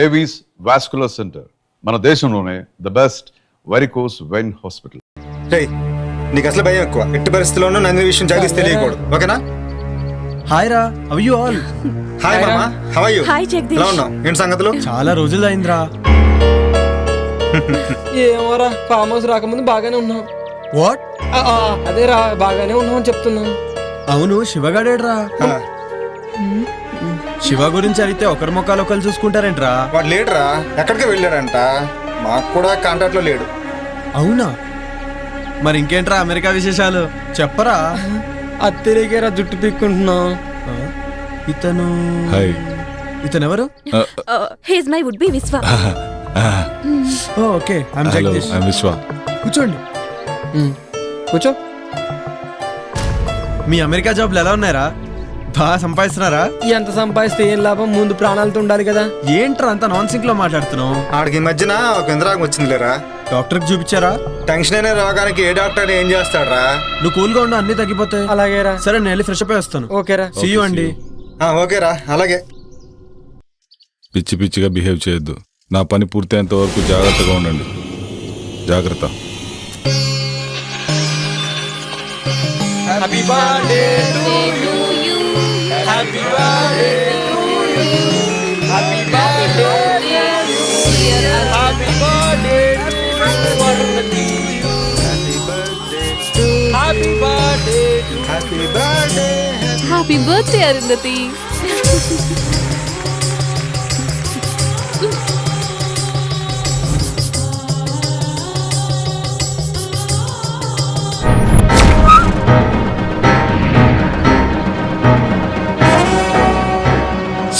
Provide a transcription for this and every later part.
Avis vascular centre, మన దేశంలోనే the best varicose vein hospital. నీకు అసలు భయం ఎక్కువ. ఎట్టి పరిస్థితుల్లోనూ నంది విషయం జగదీష్ తెలియకూడదు, ఓకేనా? హాయ్ రా, హౌ యు ఆల్? హాయ్ మామా, how are you? Hi Jagadish. ఎలా ఉన్నావు? ఏంటి సంగతులు? చాలా రోజులు అయిందిరా. ఏమోరా, ఫామ్ హౌస్ రాకముందు బాగానే ఉన్నాం. వాట్? అదేరా, బాగానే ఉన్నాం అని చెప్తున్నాను. అవును, శివగాడేడ్రా? శివ గురించి అడిగితే ఒకరి మొక్కలు ఒకరు చూసుకుంటారేంట్రా? వాడు లేడురా, ఎక్కడికి వెళ్ళాడంట. మాకు కూడా కాంటాక్ట్ లో లేడు. అవునా? మరి ఇంకేంట్రా అమెరికా విశేషాలు చెప్పరా? అత్తిరిగేరా, జుట్టు పీక్కుంటున్నాం. ఇతను ఎవరు? హీస్ మై వుడ్ బి విశ్వ. Okay, I'm Jagadish. విశ్వ. కూర్చోండి. కూర్చో. మీ అమెరికా జాబ్లు ఎలా ఉన్నాయరా? బాగా సంపాదిస్తున్నారా? ఎంత సంపాదిస్తే ఏం లాభం, ముందు ప్రాణాలతో ఉండాలి కదా. ఏంట్రా అంత నాన్ సింక్ లో మాట్లాడుతున్నావు? ఆడికి ఈ మధ్యన ఒక ఇంద్రాగం వచ్చింది లేరా. డాక్టర్ కి చూపించారా? టెన్షన్ అయిన రోగానికి ఏ డాక్టర్ ఏం చేస్తాడరా? నువ్వు కూల్ గా ఉండు, అన్ని తగ్గిపోతాయి. అలాగేరా. సరే, నేను వెళ్ళి ఫ్రెష్ అప్ అయి వస్తాను. ఓకేరా. సీ యూ అండి. ఓకేరా, అలాగే. పిచ్చి పిచ్చిగా బిహేవ్ చేయొద్దు. నా పని పూర్తయ్యేంత వరకు జాగ్రత్తగా ఉండండి. జాగ్రత్త. Happy birthday to you. Happy birthday to you. Happy birthday happy birthday happy birthday happy birthday happy birthday Arundhati.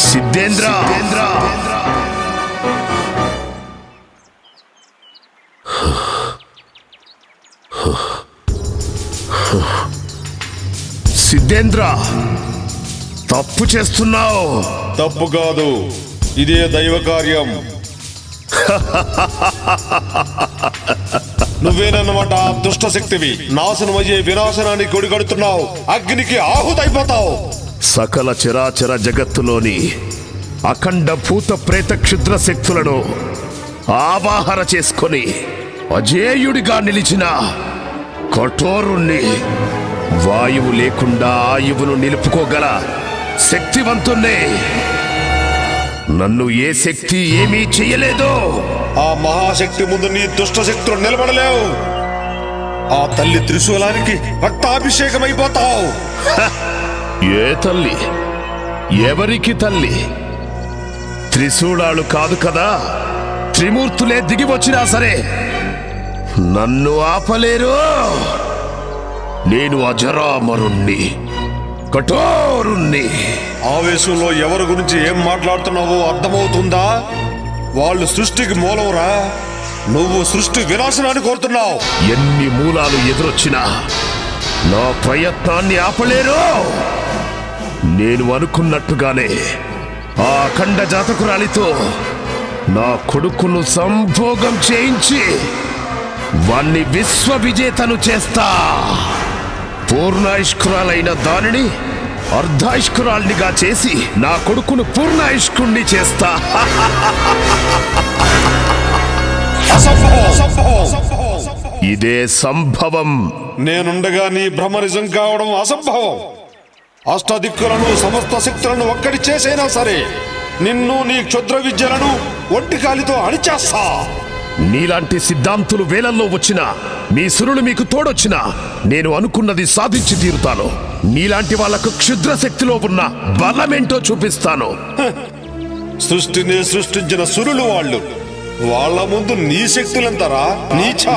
Siddhendra, Siddhendra, తప్పు చేస్తున్నావు. తప్పు కాదు, ఇదే దైవ కార్యం. నువ్వేనన్నమాట దుష్ట శక్తివి. నాశనమయ్యే వినాశనానికి కొడిగడుతున్నావు. అగ్నికి ఆహుతైపోతావు. సకల చరాచర జగత్తులోని అఖండ భూత ప్రేత క్షుద్ర శక్తులను ఆవాహన చేసుకొని అజేయుడిగా నిలిచిన కఠోరుణ్ణి, వాయువు లేకుండా ఆయువును నిలుపుకోగల శక్తివంతుణ్ణి. నన్ను ఏ శక్తి ఏమీ చెయ్యలేదు. ఆ మహాశక్తి ముందు నీ దుష్ట శక్తులు నిలబడలేవు. ఆ తల్లి త్రిశూలానికి రక్తాభిషేకమైపోతావు. ఏ తల్లి? ఎవరికి తల్లి? త్రిశూలాలు కాదు కదా, త్రిమూర్తులే దిగి వచ్చినా సరే నన్ను ఆపలేరు. నేను అజరామరుణ్ణి, కఠోరుణ్ణి. ఆవేశంలో ఎవరి గురించి ఏం మాట్లాడుతున్నావో అర్థమవుతుందా? వాళ్ళు సృష్టికి మూలంరా. నువ్వు సృష్టి వినాశనాన్ని కోరుతున్నావు. ఎన్ని మూలాలు ఎదురొచ్చినా నా ప్రయత్నాన్ని ఆపలేరు. నేను అనుకున్నట్టుగానే ఆ అఖండ జాతకురాలితో నా కొడుకును సంభోగం చేయించి వాణ్ణి విశ్వ విజేతను చేస్తా. పూర్ణాయుష్కురాలైన దానిని అర్ధాయుష్కురాల్నిగా చేసి నా కొడుకును పూర్ణాయుష్కుణ్ణి చేస్తా. ఇదే సంభవం. నేనుండగా నీ భ్రమ నిజం కావడం అసంభవం. అష్టదిక్కులను సమస్త శక్తులను ఒక్కడి చేసైనా సరే నిన్ను నీ క్షుద్ర విద్యలను ఒంటికాలితో అణిచేస్తా. నీలాంటి సిద్ధాంతులు వేలల్లో వచ్చినా, మీ సురులు మీకు తోడొచ్చినా నేను అనుకున్నది సాధించి తీరుతాను. నీలాంటి వాళ్లకు క్షుద్ర శక్తిలో ఉన్న బలమేంటో చూపిస్తాను. సృష్టిని సృష్టించిన సురులు వాళ్ళు. వాళ్ళ ముందు నీ శక్తులంతరా నీచా.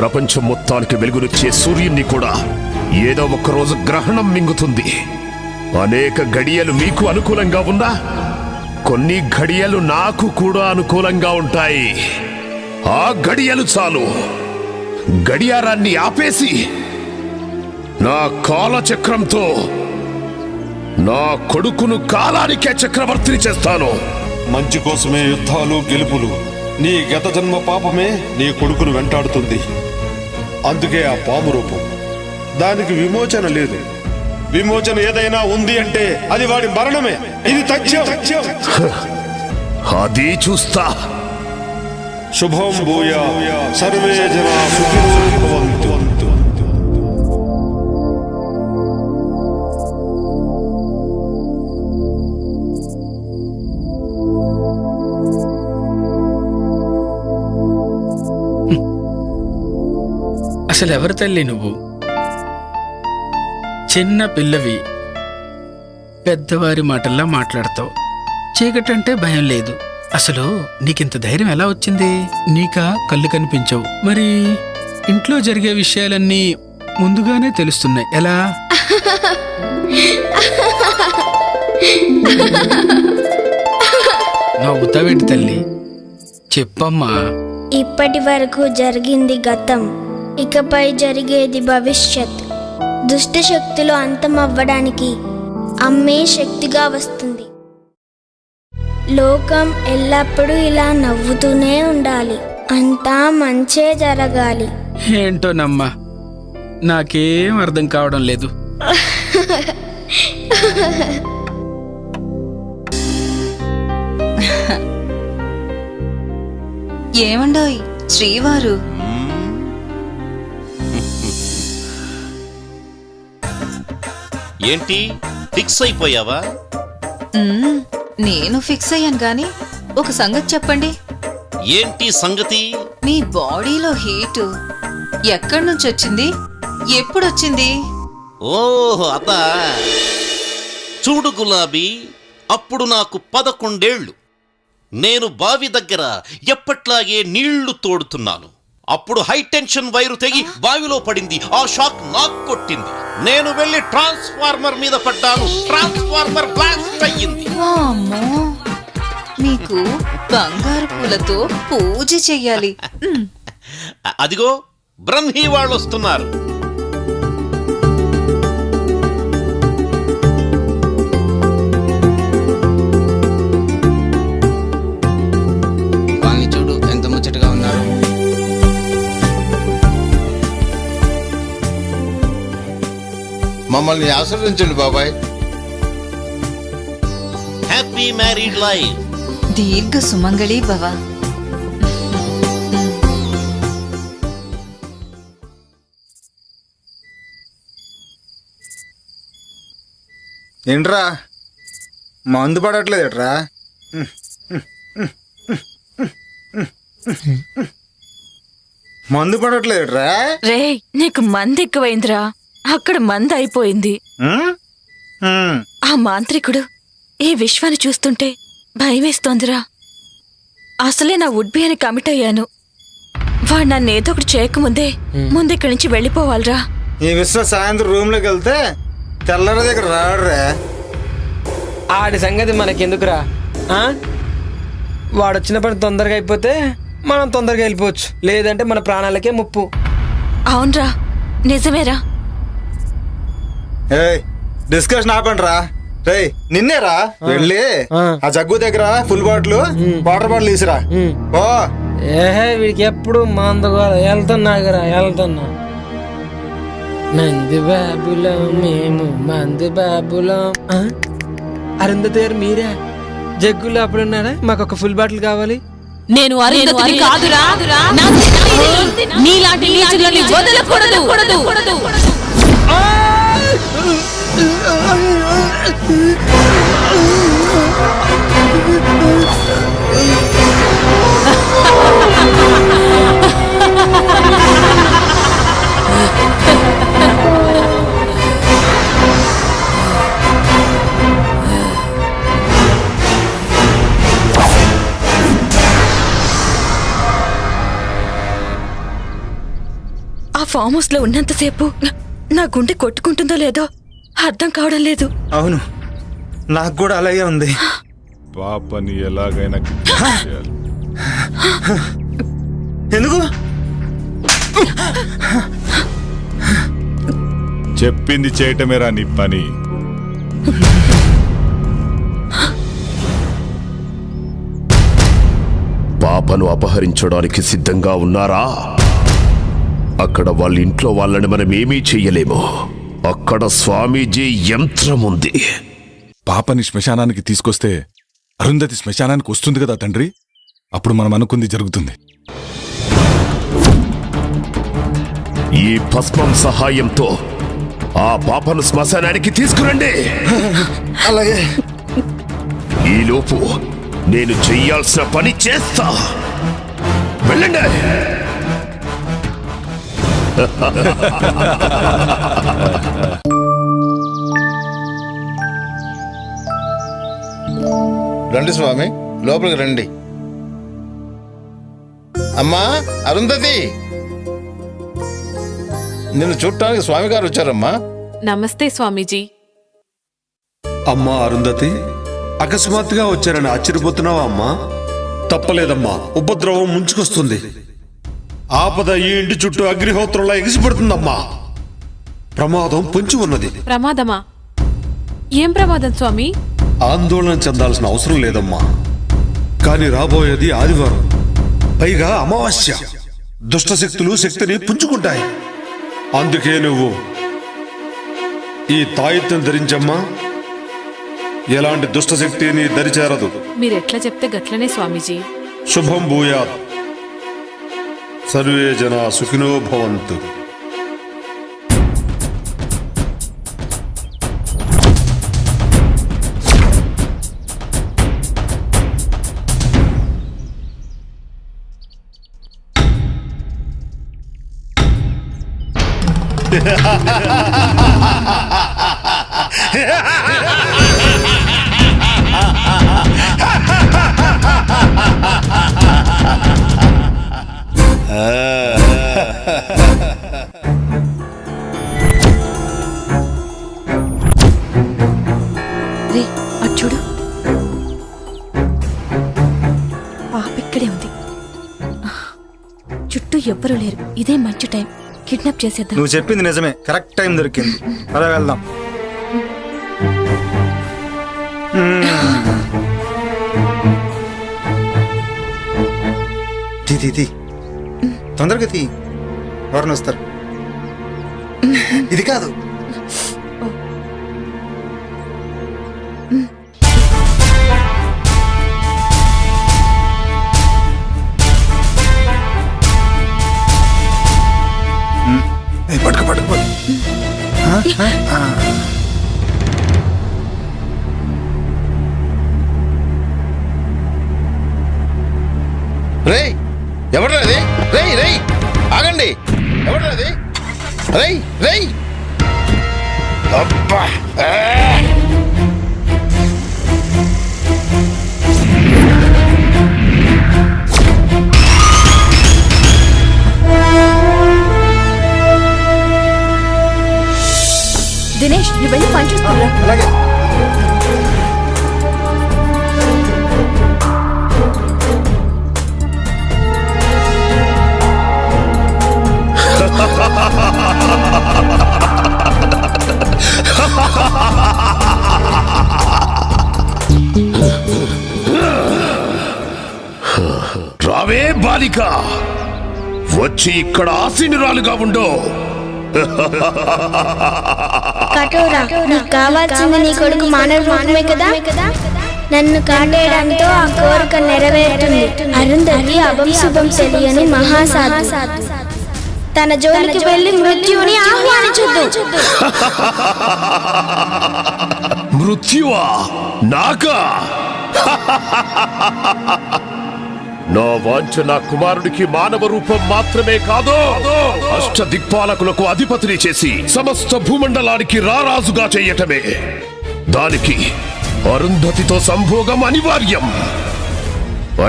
ప్రపంచం మొత్తానికి వెలుగునిచ్చే సూర్యున్ని కూడా ఏదో ఒక రోజు గ్రహణం మింగుతుంది. అనేక గడియలు మీకు అనుకూలంగా ఉన్నా కొన్ని గడియలు నాకు కూడా అనుకూలంగా ఉంటాయి. ఆ గడియలు చాలు. గడియారాన్ని ఆపేసి నా కాలచక్రంతో నా కొడుకును కాలానికే చక్రవర్తిని చేస్తాను. మంచి కోసమే యుద్ధాలు గెలుపులు. నీ గత జన్మ పాపమే నీ కొడుకును వెంటాడుతుంది. అందుకే ఆ పాము రూపం. దానికి విమోచన లేదు. విమోచన ఏదైనా ఉంది అంటే అది వాడి మరణమే. ఇది తథ్యం. అది చూస్తా. శుభం భూయా సర్వే జనా సుఖినో భవంతు. అసలు ఎవరు తల్లి నువ్వు? చిన్న పిల్లవి, పెద్దవారి మాటల్లా మాట్లాడతావు. చీకటంటే భయం లేదు. అసలు నీకింత ధైర్యం ఎలా వచ్చింది? నీకా కళ్ళు కనిపించవు, మరి ఇంట్లో జరిగే విషయాలన్నీ ముందుగానే తెలుస్తున్నాయి. ఎలా? నవ్వుతావేంటి తల్లి? చెప్పమ్మా. ఇప్పటి వరకు జరిగింది గతం, ఇకపై జరిగేది భవిష్యత్. దుష్ట శక్తులు అంతమవ్వడానికి అమ్మే శక్తిగా వస్తుంది. లోకం ఎల్లప్పుడూ ఇలా నవ్వుతూనే ఉండాలి. అంతా మంచే జరగాలి. ఏంటోనమ్మా, నాకేం అర్థం కావడం లేదు. ఏమండోయ్ శ్రీవారు? ఏంటి ఫిక్స్ అయిపోయావా? నేను ఫిక్స్ అయ్యాను గాని ఒక సంగతి చెప్పండి. ఏంటి సంగతి? మీ బాడీలో హీటు ఎక్కడి నుంచి వచ్చింది? ఎప్పుడొచ్చింది? ఓహో అదా. చూడు గులాబీ, అప్పుడు నాకు 11 ఏళ్ళు. నేను బావి దగ్గర ఎప్పట్లాగే నీళ్లు తోడుతున్నాను. అప్పుడు హై టెన్షన్ వైరు తెగి బావిలో పడింది. ఆ షాక్ నాకు కొట్టింది. నేను వెళ్ళి ట్రాన్స్ఫార్మర్ మీద పడ్డాను. ట్రాన్స్ఫార్మర్ బ్లాస్ట్ అయ్యింది. వామ్మో, మీకు బంగారు పూలతో పూజ చెయ్యాలి. అదిగో బ్రహ్మీ వాళ్ళు వస్తున్నారు. వాళ్ళని చూడు ఎంత ముచ్చటగా ఉన్నారు. మమ్మల్ని ఆశీర్వదించండి బాబాయ్. Happy married life. దీర్ఘ సుమంగళి భవ. ఏంట్రా మందు పడట్లేదు ఎట్రా? మందు పడట్లేదు ఎట్రా? రే, నీకు మంది ఎక్కువైందిరా. అక్కడ మంది అయిపోయింది. ఆ మాంత్రికుడు ఈ విశ్వాన్ని చూస్తుంటే భయమేస్తోందిరా. అసలే నా వుడ్ బి అని కమిట్ అయ్యాను. వాడు నన్ను ఏదో ఒకటి చేయకముందే ముందు నుంచి వెళ్ళిపోవాలిరా. ఈ విశ్వ సాయంత్రం రూమ్ లోకి వెళ్తే తెల్లర దగ్గర రాడురా. ఆడి సంగతి మనకెందుకురా? వాడు వచ్చిన పని తొందరగా అయిపోతే మనం తొందరగా వెళ్ళిపోవచ్చు, లేదంటే మన ప్రాణాలకే ముప్పు. అవునరా, నిజమేరా. ఏయ్ డిస్కషన్ ఆపండిరా. రేయ్ నిన్నేరా వెళ్ళి ఆ జగ్గు దగ్గర ఫుల్ బాటిల్ వాటర్ బాటిల్ తీసిరా. ఓ ఏహే, వీడికి ఎప్పుడు మందుగా వెళ్తున్నాగరా, వెళ్తున్నా. మంది బాబులం మేము, మంది బాబులం. అరుంధతి గారు మీరే? జగ్గులో అప్పుడున్నారా? మాకు ఒక ఫుల్ బాటిల్ కావాలి. నేను అరుంధతిని కాదురా. నీలాంటి నీచులని వదలకూడదు. ఆ ఫామ్ హౌస్ లో ఉన్నంతసేపు నా గుండె కొట్టుకుంటుందో లేదో అర్థం కావడం లేదు. అవును, నాకు కూడా అలాగే ఉంది. పాపని ఎలాగైనా ఎందుకు చెప్పింది చేయటమేరా నీ పని. పాపను అపహరించడానికి సిద్ధంగా ఉన్నారా? అక్కడ వాళ్ళ ఇంట్లో వాళ్ళని మనం ఏమీ చెయ్యలేము. అక్కడ స్వామీజీ యంత్రం ఉంది. పాపని శ్మశానానికి తీసుకొస్తే అరుంధతి శ్మశానానికి వస్తుంది కదా తండ్రి, అప్పుడు మనం అనుకుంది జరుగుతుంది. ఈ భస్మం సహాయంతో ఆ పాపను శ్మశానానికి తీసుకురండి. అలాగే. ఈలోపు నేను చెయ్యాల్సిన పని చేస్తా. వెళ్ళండి. రండి స్వామి, లోపలికి రండి. అమ్మా అరుంధతి, నిన్ను చూడటానికి స్వామి గారు వచ్చారమ్మా. నమస్తే స్వామీజీ. అమ్మా అరుంధతి, అకస్మాత్తుగా వచ్చారని ఆశ్చర్యపోతున్నావా అమ్మా? తప్పలేదమ్మా, ఉపద్రవం ముంచుకొస్తుంది. ఆపద ఈ ఇంటి చుట్టూ అగ్నిహోత్రంలా ఎగిసిపడుతుందమ్మా. ప్రమాదం పొంచి ఉన్నది. ప్రమాదమా? ఏం ప్రమాదం స్వామి? ఆందోళన చెందాల్సిన అవసరం లేదమ్మా. కానీ రాబోయేది ఆదివారం, పైగా అమావాస్య. దుష్టశక్తులు శక్తిని పుంజుకుంటాయి. అందుకే నువ్వు ఈ తాయెత్తును ధరించమ్మా. ఎలాంటి దుష్టశక్తి నీ దరిచేరదు. మీరెట్లా చెప్తే గట్లనే స్వామీజీ. శుభం భూయాత్. సర్వే జనా సుఖినో భవంతు. రే అటు చూడు, పాప ఇక్కడే ఉంది. చుట్టూ ఎవ్వరూ లేరు. ఇదే మంచి టైం, కిడ్నాప్ చేసేద్దాం. నువ్వు చెప్పింది నిజమే, కరెక్ట్ టైం దొరికింది. అలా వెళ్దాం. తీ తొందరగా తీ, ఎవరిని వస్తారు. ఇది కాదు. పట్టుకు పట్టుకు. రేయ్, ఎవడ్రాది? రేయ్ రేయ్, ఆగండి. ఎవడ్రాది? రేయ్ రేయ్. అబ్బా. దినేష్, నువ్వు వెళ్ళి పని చూస్తున్నా. అలాగే. రావే బాలిక, వచ్చి ఇక్కడ ఆసీనురాలుగా ఉండో. కఠోరా, నీకు కావాల్సింది నీ కొడుకు మానవ రూపమే కదా. నన్ను కాటేయడంతో ఆ కోరిక నెరవేరుతుంది. అరుంధతి అభం శుభం తెలియని మహాసాధు. తన జోలికి వెళ్లి మృత్యువుని ఆహ్వానించొద్దు. మృత్యువా? నాకా? నా వాంఛ నా కుమారుడికి మానవ రూపం మాత్రమే కాదు, అష్ట దిక్పాలకులకు అధిపతిని చేసి సమస్త భూమండలానికి రారాజుగా చెయ్యటమే. దానికి అరుంధతితో సంభోగం అనివార్యం.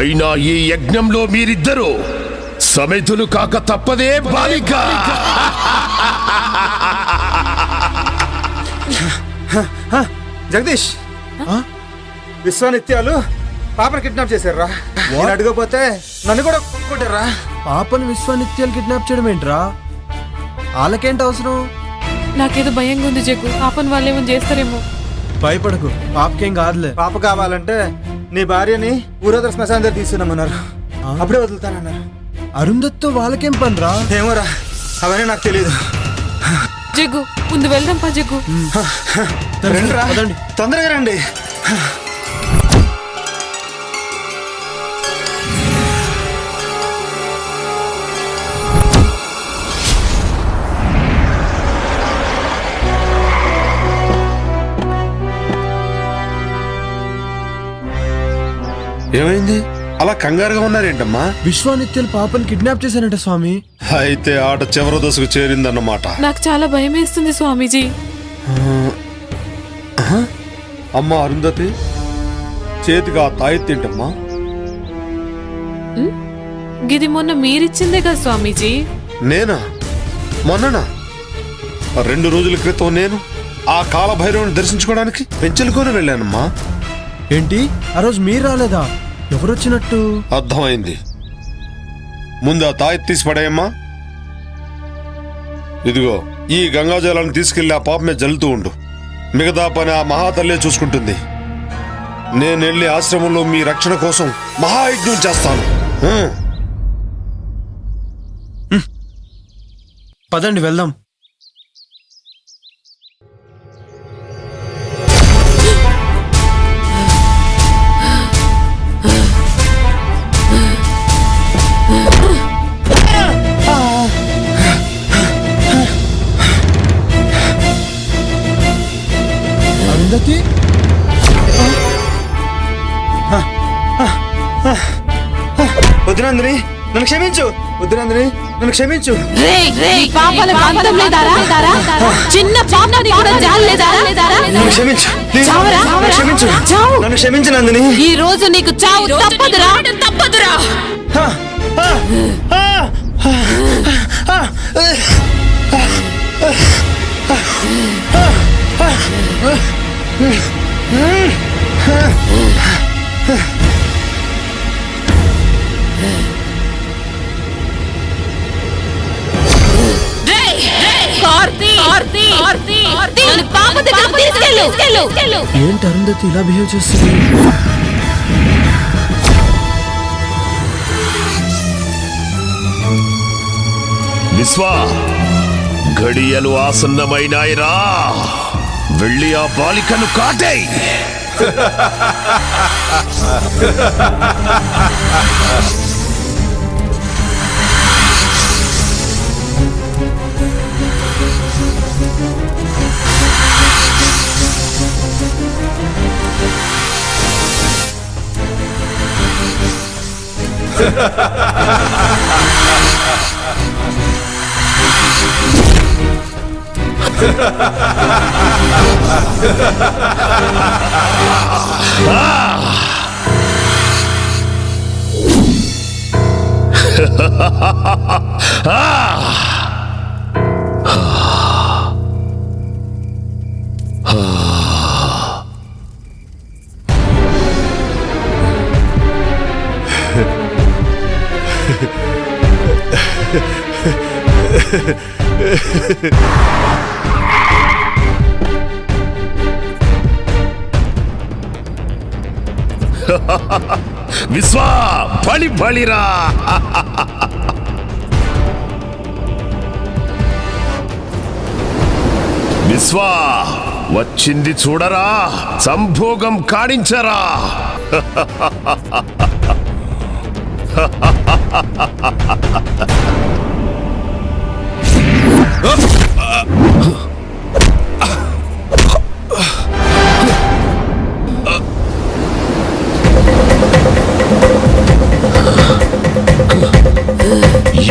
అయినా ఈ యజ్ఞంలో మీరిద్దరూ సమితులు కాక తప్పదే బాలిక. జగదీష్, విశ్వానిత్యాలు పాపను కిడ్నాప్ చేశారా? అడగపోతే నన్ను కూడా కొట్టారా? పాపను విశ్వానిత్యాలు కిడ్నాప్ చేయడం ఏంట్రా? వాళ్ళకేంటి అవసరం? నాకేదో భయంగా ఉంది జగ్గు. పాపను వాళ్ళేమో చేస్తారేమో. భయపడకు, పాపకేం కాదులే. పాప కావాలంటే నీ భార్యని ఊరదర శ్మశానం దగ్గర తీసుకున్నామన్నారు. అప్పుడే వదులుతానన్నారు. అరుంధతితో వాళ్ళకేం పనిరా? ఏమోరా, అవన్నీ నాకు తెలియదు. జగ్గు, ముందు వెళ్దాం పా జగ్గు. రండి, తొందరగా రండి. ఏమైంది అలా కంగారుగా ఉన్నారేంటమ్మా? విశ్వానిత్యలు పాపని కిడ్నాప్ చేశానంట స్వామి. అయితే ఆట చివరి దశకు చేరిందన్నమాట. నాకు చాలా భయం వేస్తుంది స్వామీజీ. అమ్మా అరుంధతి, చేతికి ఆ తాయెత్తేంటమ్మా? గిది మొన్న మీరిచ్చిందే కదా స్వామీజీ. నేనా? మొన్ననా? 2 రోజుల క్రితం నేను ఆ కాలభైరవుని దర్శించుకోవడానికి పెంచెలుకొని వెళ్ళానమ్మా. ఏంటి ఆ రోజు మీరు రాలేదా? ఎవరొచ్చినట్టు? అర్థమైంది. ముందు ఆ తాయెత్తు తీసి పడేయమ్మా. ఇదిగో ఈ గంగాజలాన్ని తీసుకెళ్లి ఆ పాప మీద జల్లుతూ ఉండు. మిగతా పని ఆ మహాతల్లే చూసుకుంటుంది. నేను వెళ్ళి ఆశ్రమంలో మీ రక్షణ కోసం మహాయజ్ఞం చేస్తాను. పదండి వెళ్దాం. అరుంధతి, వద్దునందిని నన్ను క్షమించు. వద్దునందిని నన్ను క్షమించు. చిన్న పాపని కూడా జాలేదా? నన్ను క్షమించు. క్షమించు. నన్ను క్షమించు నందిని. ఈ రోజు నీకు చావు తప్పదురా. ఏంటి అరుంధతి ఇలా బిహేవ్ చేస్తుంది? విశ్వా, ఘడియలు ఆసన్నమైనాయిరా. వెళ్ళి ఆ బాలికను కాటేయ్. విశ్వా, బలి బలిరా. విశ్వా, వచ్చింది చూడరా, సంభోగం కాడించరా.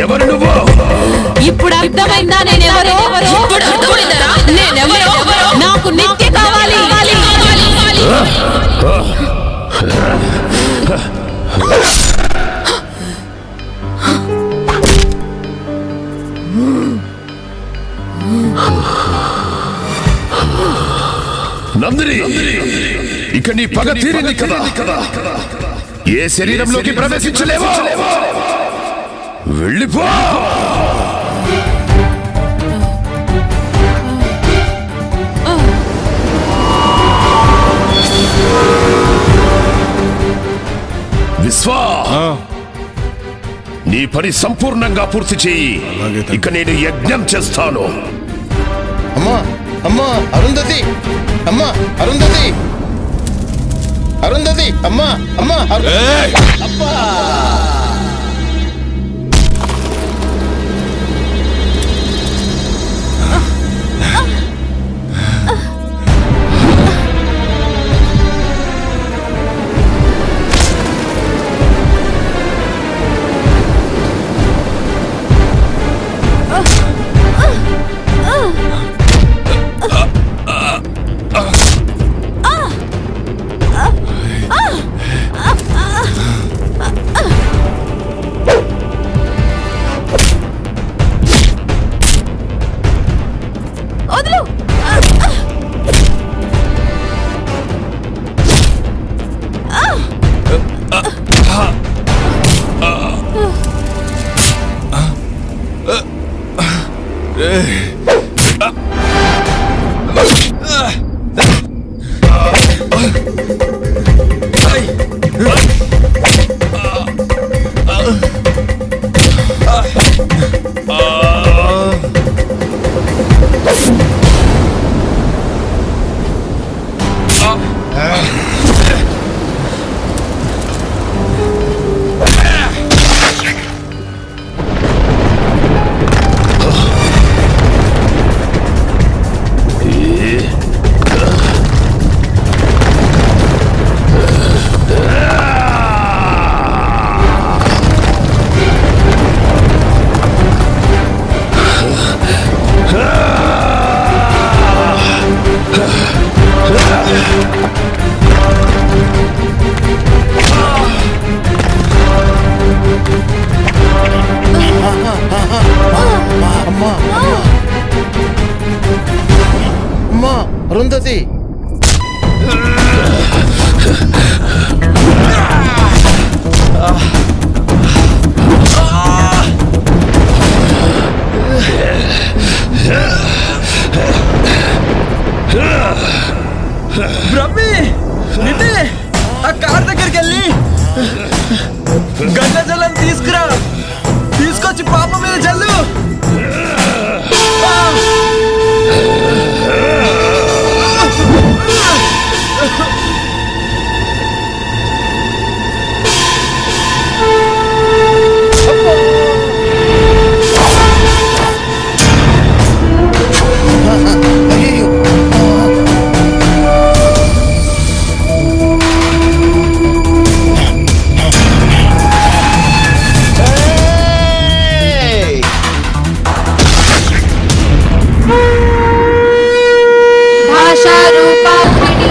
ఎవరు నువ్వు? ఇప్పుడు అర్థమైందా నేనెవరో? ఇప్పుడు అర్థమైందా నేనెవరో? నాకు నిత్య కావాలి. నందిని, ఇక నీ పగ తీరింది కదా. ఏ శరీరంలోకి ప్రవేశించలేవో వెళ్ళిపో. విశ్వా, నీ పని సంపూర్ణంగా పూర్తి చెయ్యి. ఇక నేను యజ్ఞం చేస్తాను. అమ్మా అమ్మా అరుంధతి, అమ్మా అరుంధతి, అరుంధతి, అమ్మా అమ్మా అబ్బా. అరుంధతి బ్రహ్మి నిన్నే ఆ కార్ దగ్గరికి వెళ్ళి గంగ జలం తీసుకురా, తీసుకొచ్చి పాప మీద జల్లు. అయ్యో భాషా రూపాక్షిణి